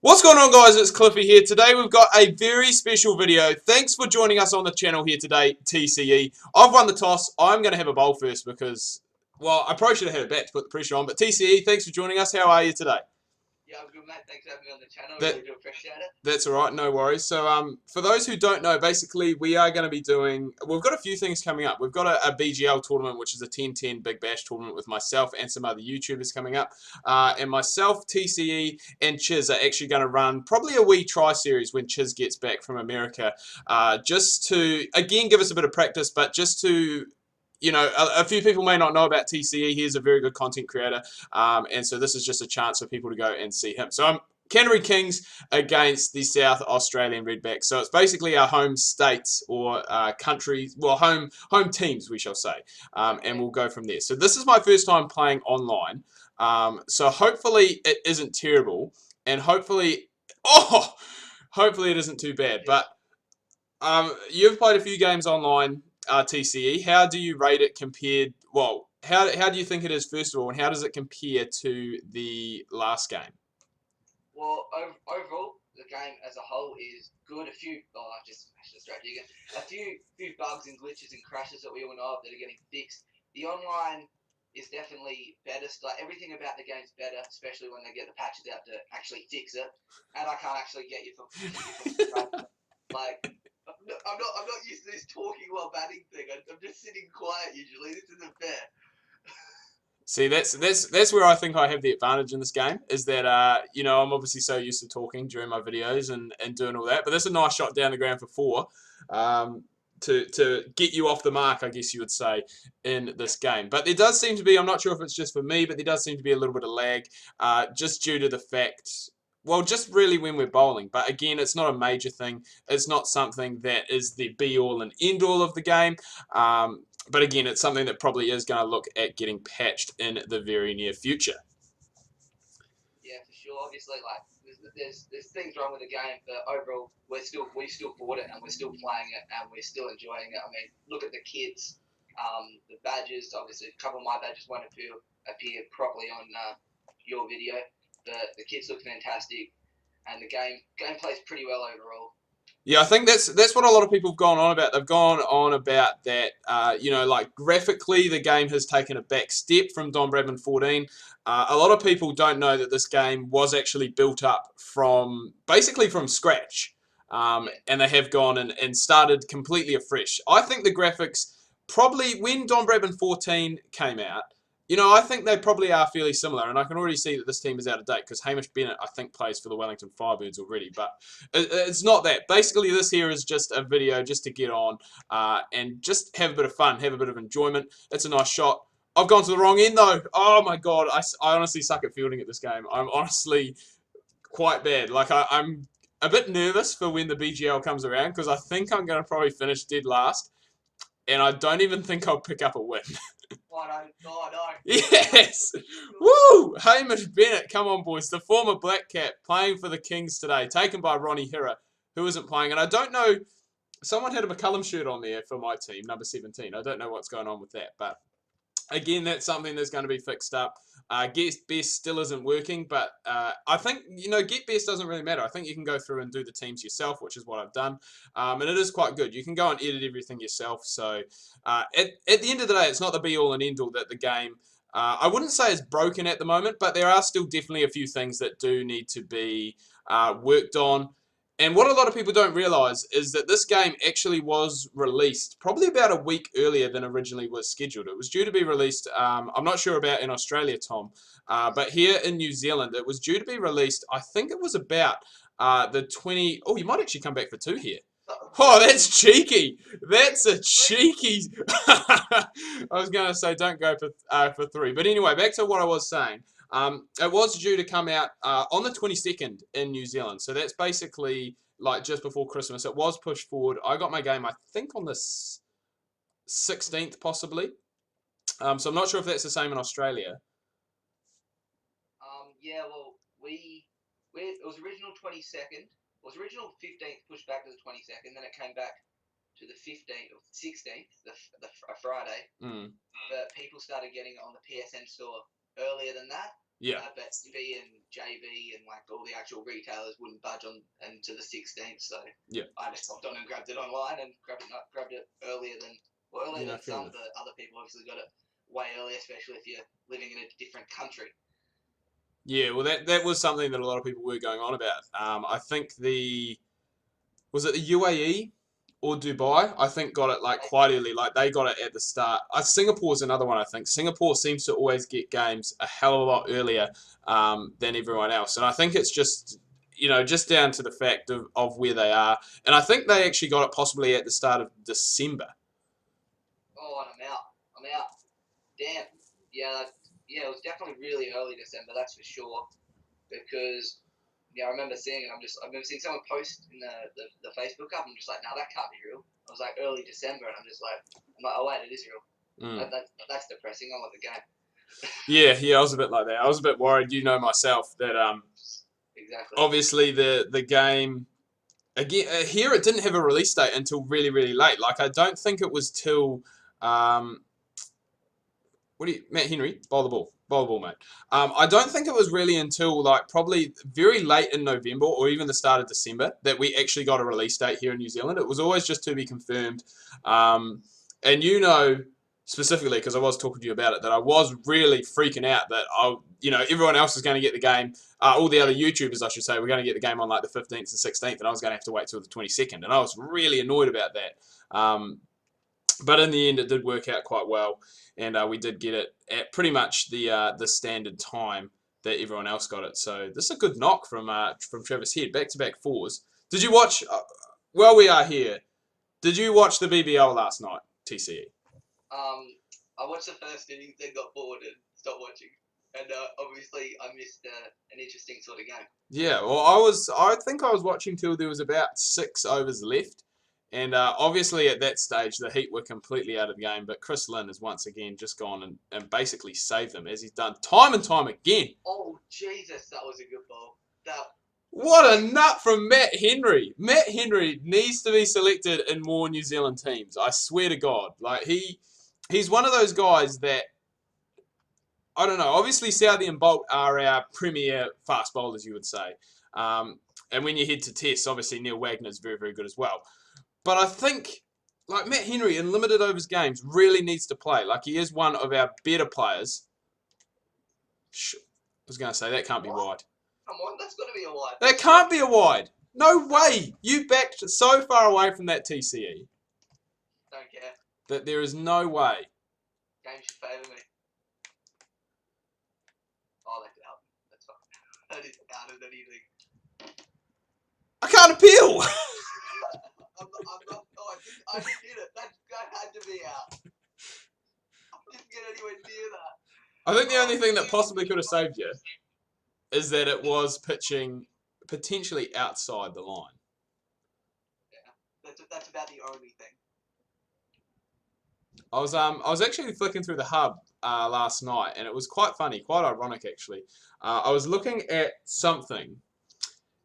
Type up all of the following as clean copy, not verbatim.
What's going on, guys? It's Cliffy here. Today we've got a very special video. Thanks for joining us on the channel here today, TCE. I've won the toss. I'm going to have a bowl first because, well, I probably should have had a bat to put the pressure on. But TCE, thanks for joining us. How are you today? Yeah, I'm good, mate. Thanks for having me on the channel. That, Really do appreciate it. That's all right, no worries. So, for those who don't know, basically we are going to be doing. We've got a few things coming up. We've got a BGL tournament, which is a 10-10 Big Bash tournament with myself and some other YouTubers coming up. And myself, TCE, and Chiz are actually going to run probably a wee try series when Chiz gets back from America, just to again give us a bit of practice, but just to a few people may not know about TCE. He is a very good content creator, and so this is just a chance for people to go and see him. So I'm Canterbury Kings against the South Australian Redbacks. So it's basically our home states or countries, well, home teams, we shall say, and we'll go from there. So this is my first time playing online, so hopefully it isn't terrible, and hopefully it isn't too bad. But you've played a few games online, TCE. How do you rate it compared? Well, how do you think it is first of all, and how does it compare to the last game? Well, overall, the game as a whole is good. I just smashed the strategy again. A few bugs and glitches and crashes that we all know of that are getting fixed. The online is definitely better. Like everything about the game's better, especially when they get the patches out to actually fix it. And I can't actually get you from like. I'm not used to this talking while batting thing. I'm just sitting quiet usually. This isn't fair. See, that's where I think I have the advantage in this game, is that I'm obviously so used to talking during my videos and doing all that. But that's a nice shot down the ground for four, to get you off the mark, I guess you would say, in this game. But there does seem to be, I'm not sure if it's just for me, but there does seem to be a little bit of lag, just due to the fact. Well, just really when we're bowling. But again, it's not a major thing. It's not something that is the be-all and end-all of the game. But again, it's something that probably is going to look at getting patched in the very near future. Yeah, for sure. Obviously, like there's things wrong with the game, but overall, we still bought it and we're still playing it and we're still enjoying it. I mean, look at the kids, the badges. Obviously, a couple of my badges won't appear properly on your video, but the kids look fantastic, and the game plays pretty well overall. Yeah, I think that's what a lot of people have gone on about. They've gone on about that, like graphically, the game has taken a back step from Don Bradman 14. A lot of people don't know that this game was actually built up basically from scratch, and they have gone and started completely afresh. I think the graphics probably when Don Bradman 14 came out. I think they probably are fairly similar, and I can already see that this team is out of date because Hamish Bennett, I think, plays for the Wellington Firebirds already. But it's not that. Basically, this here is just a video just to get on and just have a bit of fun, have a bit of enjoyment. It's a nice shot. I've gone to the wrong end, though. Oh, my God. I honestly suck at fielding at this game. I'm honestly quite bad. Like, I'm a bit nervous for when the BGL comes around because I think I'm going to probably finish dead last, and I don't even think I'll pick up a win. Oh no. Yes! Woo! Hamish Bennett, come on, boys. The former Black Cap playing for the Kings today, taken by Ronnie Hira, who isn't playing. And I don't know, someone had a McCullum shirt on there for my team, number 17. I don't know what's going on with that, but again, that's something that's going to be fixed up. Get Best still isn't working, but I think, Get Best doesn't really matter. I think you can go through and do the teams yourself, which is what I've done. And it is quite good. You can go and edit everything yourself. So at the end of the day, it's not the be-all and end-all that the game, I wouldn't say is broken at the moment, but there are still definitely a few things that do need to be worked on. And what a lot of people don't realise is that this game actually was released probably about a week earlier than originally was scheduled. It was due to be released, I'm not sure about in Australia, Tom, but here in New Zealand, it was due to be released, I think it was about the 20... Oh, you might actually come back for two here. Oh, that's cheeky. That's a cheeky... I was going to say don't go for three. But anyway, back to what I was saying. It was due to come out on the 22nd in New Zealand. So that's basically like just before Christmas. It was pushed forward. I got my game, I think, on the 16th, possibly. So I'm not sure if that's the same in Australia. Yeah, well, it was original 22nd. It was original 15th, pushed back to the 22nd. Then it came back to the 15th or 16th, a Friday. Mm. But people started getting it on the PSN store earlier than that. Yeah. But B and JV and like all the actual retailers wouldn't budge on until the 16th. So Yeah. I just hopped on and grabbed it online and grabbed it earlier than some. But other people obviously got it way earlier, especially if you're living in a different country. Yeah, well, that was something that a lot of people were going on about. I think was it the UAE or Dubai? I think got it like quite early. Like they got it at the start. Singapore's another one. I think Singapore seems to always get games a hell of a lot earlier than everyone else, and I think it's just just down to the fact of where they are. And I think they actually got it possibly at the start of December. Oh, and I'm out. Damn. Yeah, it was definitely really early December, that's for sure. Because I remember seeing it. I remember seeing someone post in the Facebook up. I'm just like, no, that can't be real. I was like early December, and I'm like, oh wait, it is real. That's depressing. I want the game. Yeah, I was a bit like that. I was a bit worried. Myself that exactly. Obviously the game. Again, here it didn't have a release date until really, really late. Like I don't think it was till Matt Henry, bowl the ball, mate. I don't think it was really until like probably very late in November or even the start of December that we actually got a release date here in New Zealand. It was always just to be confirmed. And specifically because I was talking to you about it, that I was really freaking out that everyone else is going to get the game. All the other YouTubers, I should say, were going to get the game on like the 15th and 16th, and I was going to have to wait till the 22nd, and I was really annoyed about that. But in the end, it did work out quite well, and we did get it at pretty much the standard time that everyone else got it. So this is a good knock from Travis Head. Back-to-back fours. Did you watch? While we are here, did you watch the BBL last night, TCE? I watched the first innings, then got bored and stopped watching. And obviously, I missed an interesting sort of game. Yeah, well, I think I was watching till there was about 6 overs left. And obviously at that stage, the Heat were completely out of the game. But Chris Lynn has once again just gone and basically saved them, as he's done time and time again. Oh, Jesus, that was a good ball. What a nut from Matt Henry. Matt Henry needs to be selected in more New Zealand teams. I swear to God. Like, he's one of those guys that, I don't know, obviously Southey and Bolt are our premier fast bowlers, you would say. And when you head to tests, obviously Neil Wagner's very, very good as well. But I think, like, Matt Henry in limited overs games really needs to play. Like, he is one of our better players. I was going to say, that can't be wide. Come on, that's got to be a wide. That can't be a wide. No way. You backed so far away from that TCE. Don't care. That there is no way. Game should favour me. Oh, that's out. That's fine. That is out of anything. I can't appeal. I just did it. That had to be out. I didn't get anywhere near that. I think the only thing that possibly could have saved you is that it was pitching potentially outside the line. Yeah, that's about the only thing. I was actually flicking through the hub last night, and it was quite funny, quite ironic actually. I was looking at something,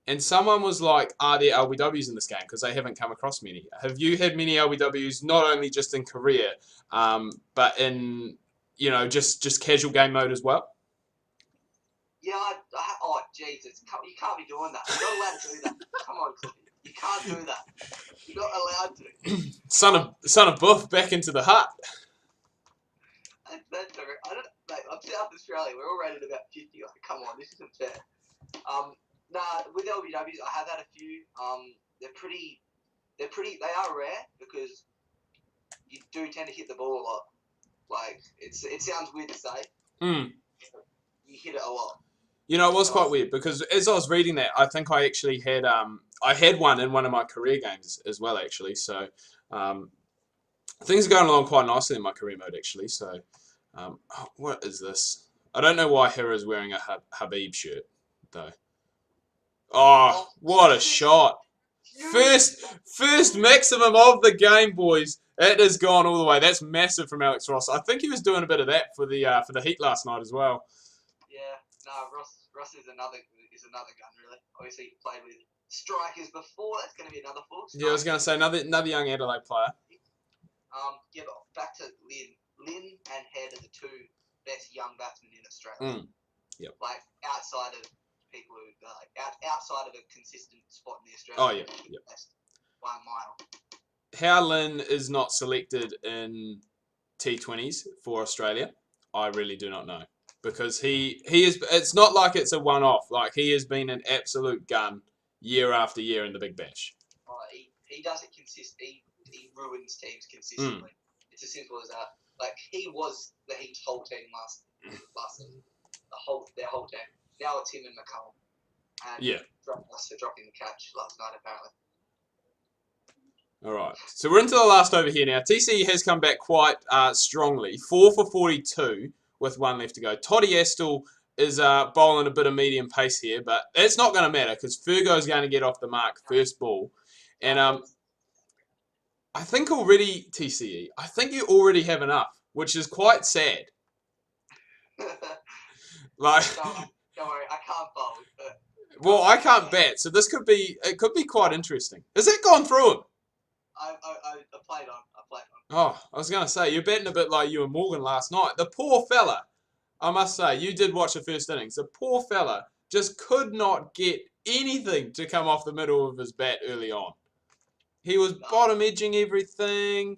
and someone was like, "Are there LBWs in this game?" Because they haven't come across many. Have you had many LBWs? Not only just in career, but in just casual game mode as well. Yeah. Oh Jesus! You can't be doing that. You're not allowed to do that. Come on, Cliffy. You can't do that. You're not allowed to. Son of Buff back into the hut. That's all right. I'm South Australia. We're all rated about 50. Like, come on, this isn't fair. Nah, with LBWs, I have had a few. They are rare because you do tend to hit the ball a lot. Like, it sounds weird to say. You hit it a lot. It was quite weird because as I was reading that, I think I actually had one in one of my career games as well, actually. So things are going along quite nicely in my career mode, actually. So what is this? I don't know why Hera's wearing a Habib shirt, though. Oh, what a shot! First maximum of the game, boys. It has gone all the way. That's massive from Alex Ross. I think he was doing a bit of that for the Heat last night as well. Yeah, no, Ross is another gun, really. Obviously, he played with strikers before. That's going to be another force. Yeah, I was going to say another young Adelaide player. Yeah, but back to Lynn. Lynn and Head are the two best young batsmen in Australia. Yep. Like outside of people who outside of a consistent spot in the Oh, Australian. yeah. That's 1 mile. How Lin is not selected in T20s for Australia, I really do not know. Because he is. It's not like it's a one-off. Like, he has been an absolute gun year after year in the Big Bash. He does it consistently. He ruins teams consistently. It's as simple as that. Like, he was the Heat's whole team last season. Their whole team. Now it's him and McCullum. And dropping the catch last night, apparently. All right. So we're into the last over here now. TC has come back quite strongly. 4 for 42 with 1 left to go. Toddy Astle is bowling a bit of medium pace here, but it's not going to matter because Fergo's going to get off the mark first ball. And I think already, TCE, I think you already have enough, which is quite sad. Like, don't worry, I can't bowl. Well, I can't bat, so it could be quite interesting. Has that gone through him? I played on. Oh, I was going to say, you're betting a bit like you and Morgan last night. The poor fella, I must say, you did watch the first innings. The poor fella just could not get anything to come off the middle of his bat early on. He was bottom edging everything.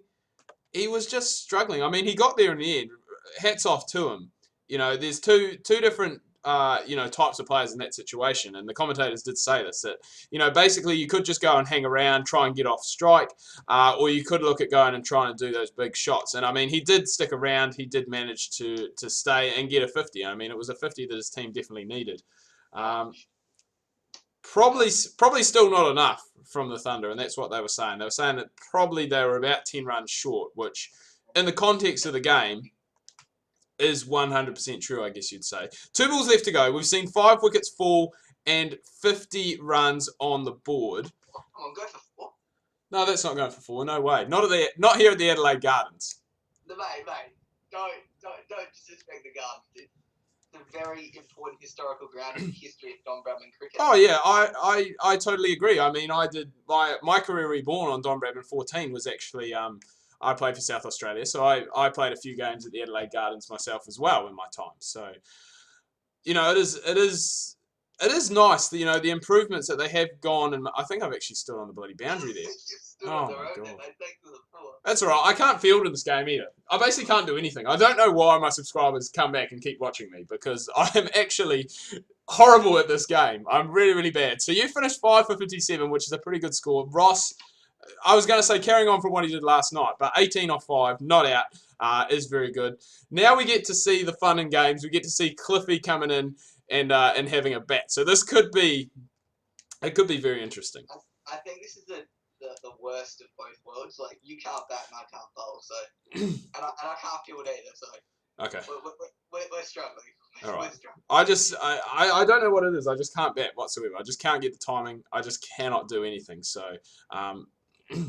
He was just struggling. I mean, he got there in the end. Hats off to him. You know, there's two different types of players in that situation, and the commentators did say this, that, basically you could just go and hang around, try and get off strike, or you could look at going and trying to do those big shots. And I mean, he did stick around. He did manage to stay and get a 50. I mean, it was a 50 that his team definitely needed. Probably still not enough from the Thunder, and that's what they were saying. They were saying that probably they were about 10 runs short, which in the context of the game is 100% true, I guess you'd say. 2 balls left to go. We've seen 5 wickets fall and 50 runs on the board. Come on, go for 4. No, that's not going for 4. No way. Not here at the Adelaide Gardens. Mate, don't disrespect the Gardens. It's a very important historical ground in the history of Don Bradman cricket. Oh yeah, I totally agree. I mean, I did my career reborn on Don Bradman 14 was actually I played for South Australia, so I played a few games at the Adelaide Gardens myself as well in my time. So, it is nice, the improvements that they have gone, and I think I've actually stood on the bloody boundary there. Oh my God. That's all right. I can't field in this game either. I basically can't do anything. I don't know why my subscribers come back and keep watching me, because I am actually horrible at this game. I'm really, really bad. So you finished 5 for 57, which is a pretty good score. Ross, I was going to say carrying on from what he did last night, but 18 off 5, not out, is very good. Now we get to see the fun and games. We get to see Cliffy coming in and having a bat. So this could be very interesting. I think this is the worst of both worlds. Like, you can't bat and I can't bowl, so and I can't field either. So okay, we're struggling. All right. I don't know what it is. I just can't bat whatsoever. I just can't get the timing. I just cannot do anything. So or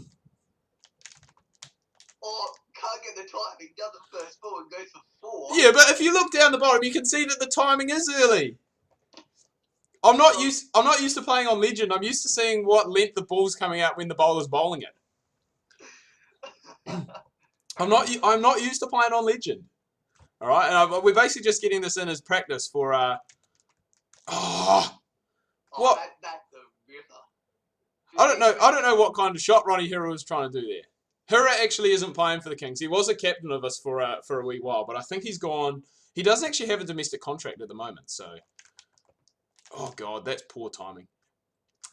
can't get the timing, does the first ball and goes for 4. Yeah, but if you look down the bottom, you can see that the timing is early. I'm not used to playing on Legend. I'm used to seeing what length the ball's coming out when the bowler's bowling it. I'm not used to playing on Legend. All right, and we're basically just getting this in as practice for what? That's the ripper. I don't know what kind of shot Ronnie Hira was trying to do there. Hira actually isn't playing for the Kings. He was a captain of us for a wee while, but I think he's gone. He doesn't actually have a domestic contract at the moment, so. Oh God, that's poor timing.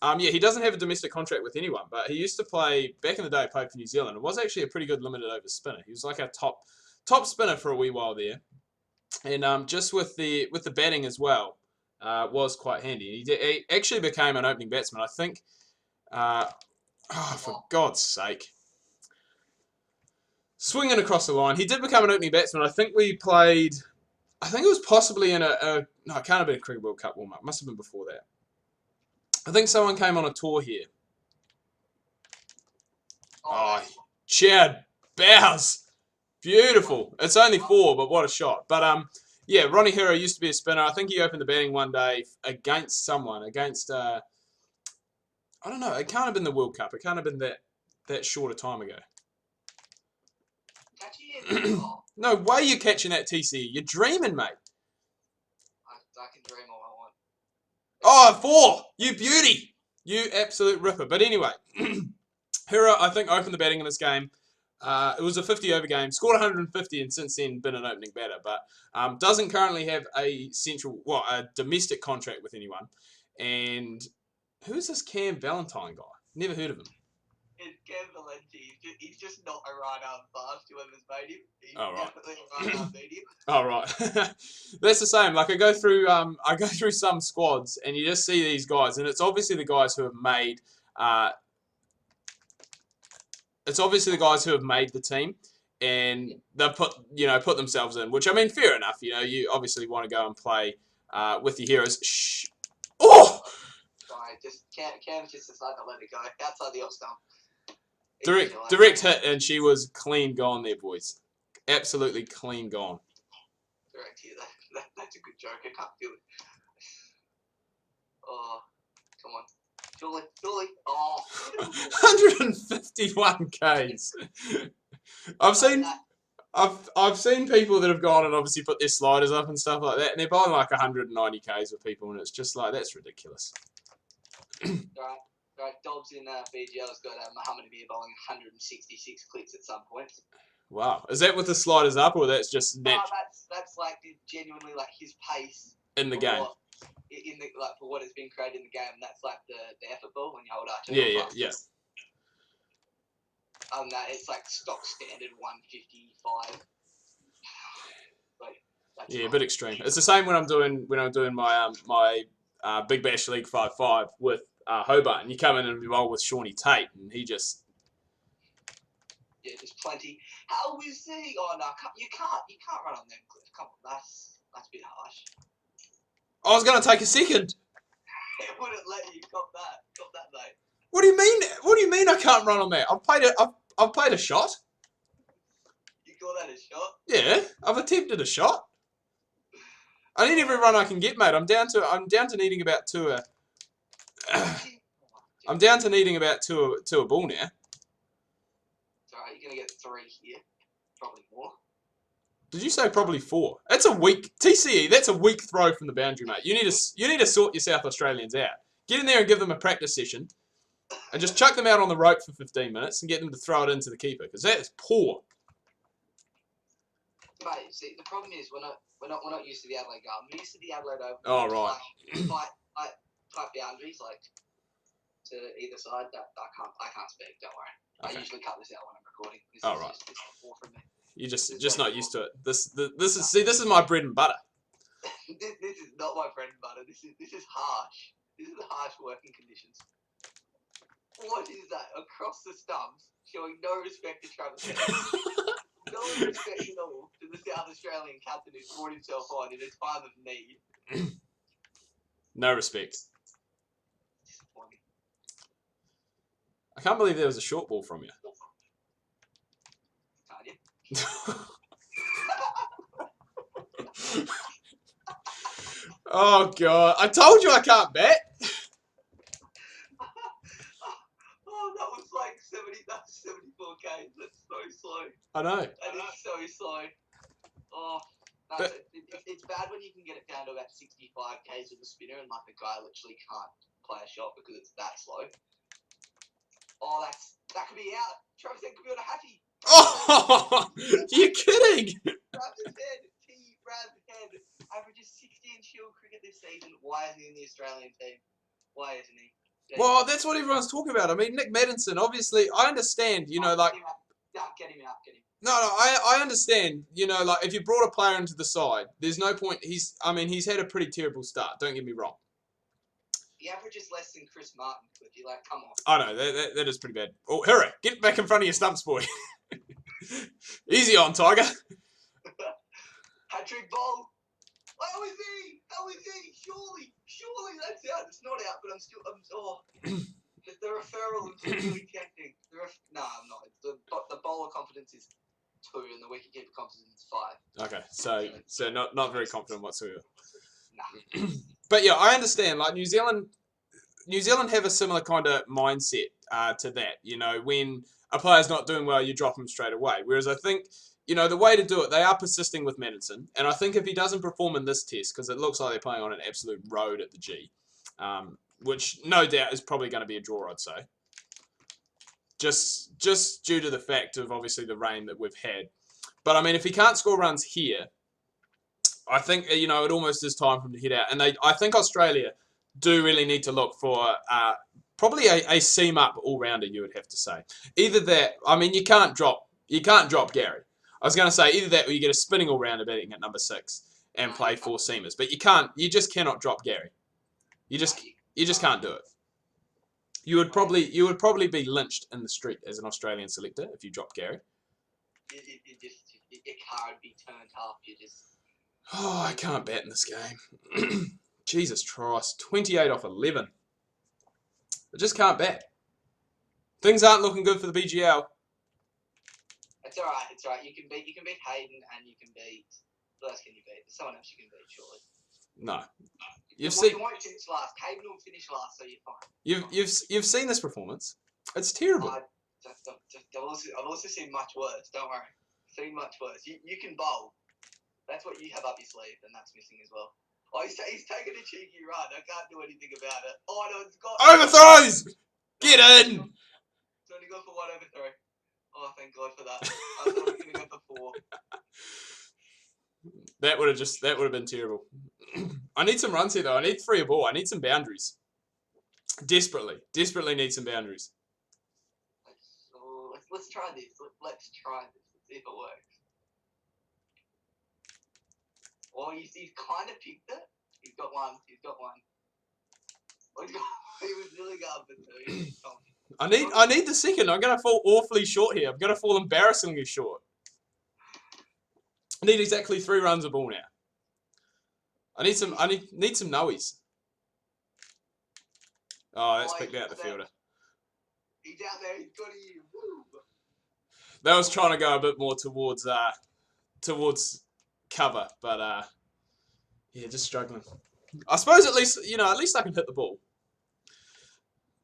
Yeah, he doesn't have a domestic contract with anyone, but he used to play back in the day. Played for New Zealand. It was actually a pretty good limited over spinner. He was like a top spinner for a wee while there, and just with the batting as well, was quite handy. He actually became an opening batsman. I think. For God's sake. Swinging across the line. He did become an opening batsman. I think we played. I think it was possibly in no, it can't have been a Cricket World Cup warm-up. Must have been before that. I think someone came on a tour here. Chad Bowes. Beautiful. It's only 4, but what a shot. But, yeah, Ronnie Hira used to be a spinner. I think he opened the batting one day against someone. Against, I don't know. It can't have been the World Cup. It can't have been that short a time ago. No way you're catching that, TC. You're dreaming, mate. I can dream all I want. Oh, 4! You beauty! You absolute ripper. But anyway, Hira, I think, opened the batting in this game. It was a 50-over game. Scored 150 and since then been an opening batter. But doesn't currently have a domestic contract with anyone. And who's this Cam Valentine guy? Never heard of him. It's Cam Valenti. He's just not a right-arm fast, whoever's made him. He's Oh, right. definitely a right-arm medium. Oh, right. That's the same. Like, I go through some squads, and you just see these guys, and it's obviously the guys who have made the team, and they've put themselves in. Which, I mean, fair enough. You know, you obviously want to go and play with your heroes. Shh. Oh. Sorry, Cam's just decided to let it go outside the off stump. Direct hit, and she was clean gone there, boys. Absolutely clean gone. Direct hit. That's a good joke. I can't feel it. Oh, come on. Julie. Oh. 151 Ks. I've seen people that have gone and obviously put their sliders up and stuff like that, and they're bowling like 190 Ks with people, and it's just like, that's ridiculous. Right. Dobbs in BGL's got Muhammad Amir bowling 166 clicks at some point. Wow, is that with the sliders up, or that's just that's like genuinely like his pace in the game? For what has been created in the game, that's like the effort ball when you hold archer. Yeah. That it's like stock standard 155. A bit extreme. It's the same when I'm doing my Big Bash League 5-5 with Hobart, and you come in and roll with Shawnee Tate, and he just just plenty. How is he? Oh no, you can't run on them, Cliff. Come on, that's a bit harsh. I was gonna take a second. It wouldn't let you. Got that, mate. What do you mean? What do you mean I can't run on that? I've played a shot. You call that a shot? Yeah, I've attempted a shot. I need every run I can get, mate. I'm down to needing about two. I'm down to needing about two a ball now. It's alright. You're gonna get 3 here, probably more. Did you say probably 4? That's a weak TCE. That's a weak throw from the boundary, mate. You need to sort your South Australians out. Get in there and give them a practice session, and just chuck them out on the rope for 15 minutes and get them to throw it into the keeper, because that is poor. Mate, see, the problem is we're not used to the Adelaide Garden. We're used to the Adelaide Oval. Oh, right. Tight boundaries, like to either side. That I can't speak. Don't worry. Okay. I usually cut this out when I'm recording. This is poor from me. You're just not used to it. This is my bread and butter. This is not my bread and butter. This is harsh. This is harsh working conditions. What is that? Across the stumps, showing no respect to Travis Head. No respect at all to the South Australian captain who's brought himself on in a time of need. No respect. Disappointing. I can't believe there was a short ball from you. Can't you? Oh, God. I told you I can't bet. Oh, that was like 74 Ks. That's so slow. I know. That is so slow. Oh, no, it's bad when you can get it down to about 65 Ks with a spinner and like the guy literally can't play a shot because it's that slow. Oh, that could be out. Travis Head could be on a hattie. Oh, you're kidding. Travis Head, Bradman averages 16 Shield cricket this season. Why isn't he in the Australian team? Why isn't he? Well, that's what everyone's talking about. I mean, Nick Maddinson, obviously, I understand, Get him out. No, I understand, like, if you brought a player into the side, there's no point. He's had a pretty terrible start, don't get me wrong. He averages less than Chris Martin, but you're like, come on. I know, that is pretty bad. Oh, Hira, get back in front of your stumps, boy. Easy on, Tiger. Hat-trick ball. How is he? Surely that's out. It's not out, but the referral is really tempting. I'm not. The bowler confidence is 2 and the wicketkeeper confidence is 5. Okay, so not very confident whatsoever. Nah. But yeah, I understand. Like New Zealand have a similar kind of mindset to that. When a player's not doing well, you drop him straight away. Whereas I think, the way to do it, they are persisting with Maddinson. And I think if he doesn't perform in this test, because it looks like they're playing on an absolute road at the G, which no doubt is probably going to be a draw, I'd say. Just due to the fact of obviously the rain that we've had. But I mean, if he can't score runs here, I think it almost is time for him to hit out. And I think Australia do really need to look for probably a seam up all rounder. You would have to say either that. I mean, you can't drop Gary. I was going to say either that or you get a spinning all rounder batting at number 6 and play 4 seamers. But you just cannot drop Gary. You just can't do it. You would probably be lynched in the street as an Australian selector if you dropped Gary. Your car would be turned up. Oh, I can't bat in this game. Jesus Christ, 28 off 11. I just can't bat. Things aren't looking good for the BGL. It's alright. It's alright. You can beat Hayden and you can beat. Who else can you beat? There's someone else you can beat, surely. No. You won't finish last. Hayden will finish last, so you're fine. You've seen this performance. It's terrible. I've also seen much worse. Don't worry. Seen much worse. You can bowl. That's what you have up your sleeve, and that's missing as well. Oh, he's taking a cheeky run. I can't do anything about it. Oh no, it's got overthrows. Get in. It's only gone for 1 overthrow. Oh, thank God for that. I thought we were going to go for 4. That would have been terrible. I need some runs here though. I need 3 a ball. I need some boundaries. Desperately need some boundaries. Let's try this. Let's try this. Let's see if it works. Oh, he's kind of picked it. He's got one. Oh, he was really going for 2. I need the second. I'm gonna fall awfully short here. I'm gonna fall embarrassingly short. I need exactly 3 runs a ball now. I need some noes. Oh, that's picked out the fielder. He's out there. He's got you. Woo. That was trying to go a bit more towards cover, but yeah, just struggling. I suppose at least I can hit the ball.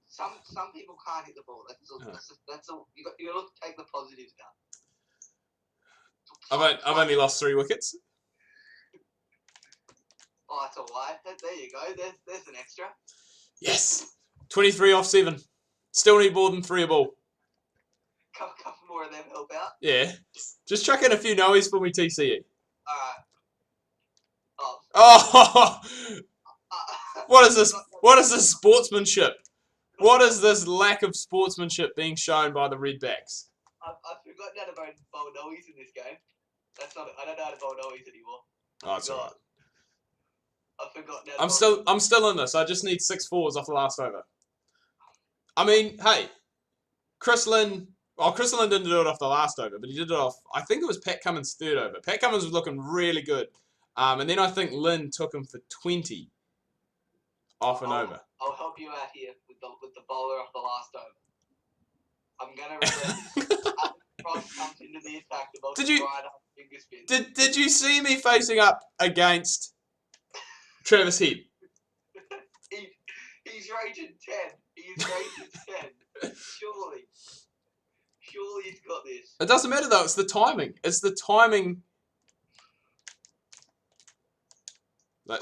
Some people can't hit the ball. That's all. You got to take the positives down. I've only lost 3 wickets. Oh, that's all right. There you go. There's an extra. Yes, 23 off 7. Still need more than 3 a ball. Couple more of them help out. Yeah, just chuck in a few noes for me, TCE. Oh. What is this? What is this sportsmanship? What is this lack of sportsmanship being shown by the Redbacks? I've forgotten how to bowl noes in this game. I don't know how to bowl noes anymore. Oh, it's alright. I've forgotten. I'm still in this. I just need 6 fours off the last over. I mean, hey, Chris Lynn. Well, Chris Lynn didn't do it off the last over, but he did it off. I think it was Pat Cummins' 3rd over. Pat Cummins was looking really good, and then I think Lynn took him for 20 off and over. I'll help you out here with the bowler off the last over. I'm gonna regret Cross comes into the attack. Did you see me facing up against Travis Head? He's rated 10. He's rated 10. Surely he's got this. It doesn't matter though. It's the timing. It's the timing. Like,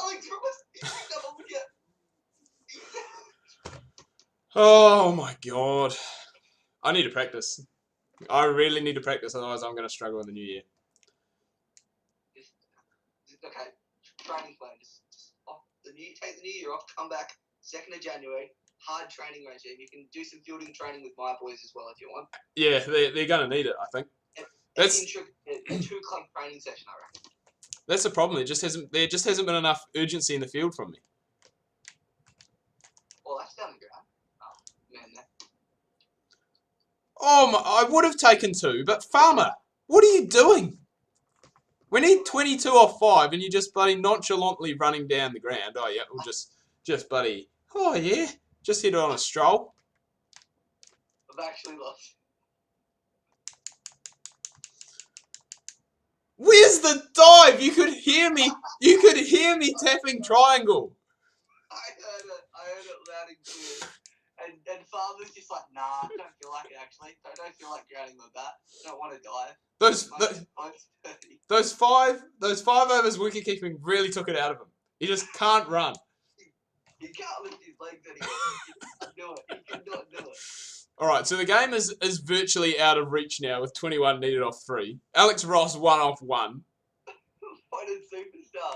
oh my God. I need to practice. I really need to practice, otherwise I'm going to struggle in the new year. Okay, training plan. Take the new year off, come back 2nd of January. Hard training regime. You can do some fielding training with my boys as well if you want. Yeah, they're going to need it, I think. That's a 2-club training session, I reckon. That's the problem. There just hasn't been enough urgency in the field from me. Well, that's down the ground. Oh, man, there. Oh, I would have taken 2, but Farmer, what are you doing? We need 22 off 5, and you're just bloody nonchalantly running down the ground. Oh yeah, we'll just bloody. Oh yeah, just hit it on a stroll. I've actually lost. Where's the dive? You could hear me. You could hear me tapping triangle. I heard it loud and clear. And Farmer's just like, nah, I don't feel like it actually. I don't feel like grounding my bat. I don't want to dive. Those five overs wicket keeping really took it out of him. He just can't run. He can't lift his legs anymore. He can do it. He cannot do it. All right, so the game is virtually out of reach now with 21 needed off 3. Alex Ross 1 off 1. What a superstar.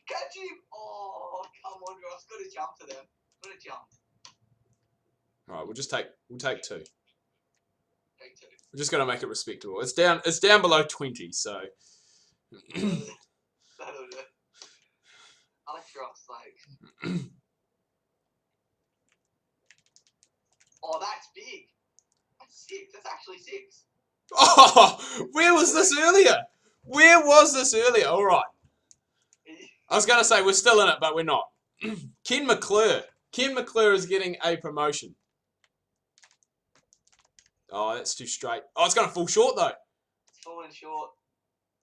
Catch him. Oh, come on, Ross. Got to jump for them. Got to jump. All right, we'll take 2. Take 2. We're just gonna make it respectable. It's down below 20, so. That'll do. Alex Ross, like. Oh, that's big. That's 6. That's actually 6. Oh, where was this earlier? All right. I was going to say we're still in it, but we're not. Ken McClure. Ken McClure is getting a promotion. Oh, that's too straight. Oh, it's going to fall short, though. It's falling short.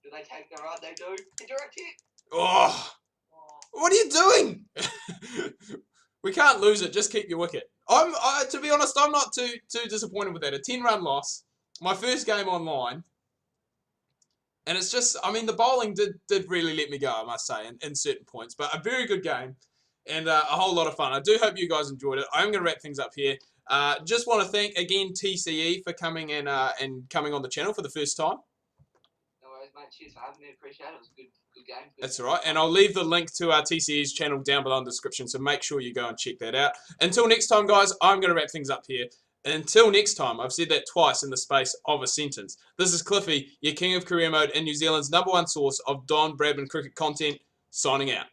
Do they take the run? They do. Indirect hit. Oh, what are you doing? We can't lose it. Just keep your wicket. To be honest, I'm not too disappointed with that. A 10-run loss. My first game online. And it's just, I mean, the bowling did really let me go, I must say, in certain points. But a very good game and a whole lot of fun. I do hope you guys enjoyed it. I'm going to wrap things up here. Just want to thank, again, TCE for coming and coming on the channel for the first time. No worries, mate. Cheers for having me. Appreciate it. It was a good game. That's all right. And I'll leave the link to our TCE's channel down below in the description, so make sure you go and check that out. Until next time, guys, I'm going to wrap things up here. Until next time, I've said that twice in the space of a sentence. This is Cliffy, your king of career mode and New Zealand's #1 source of Don Bradman cricket content, signing out.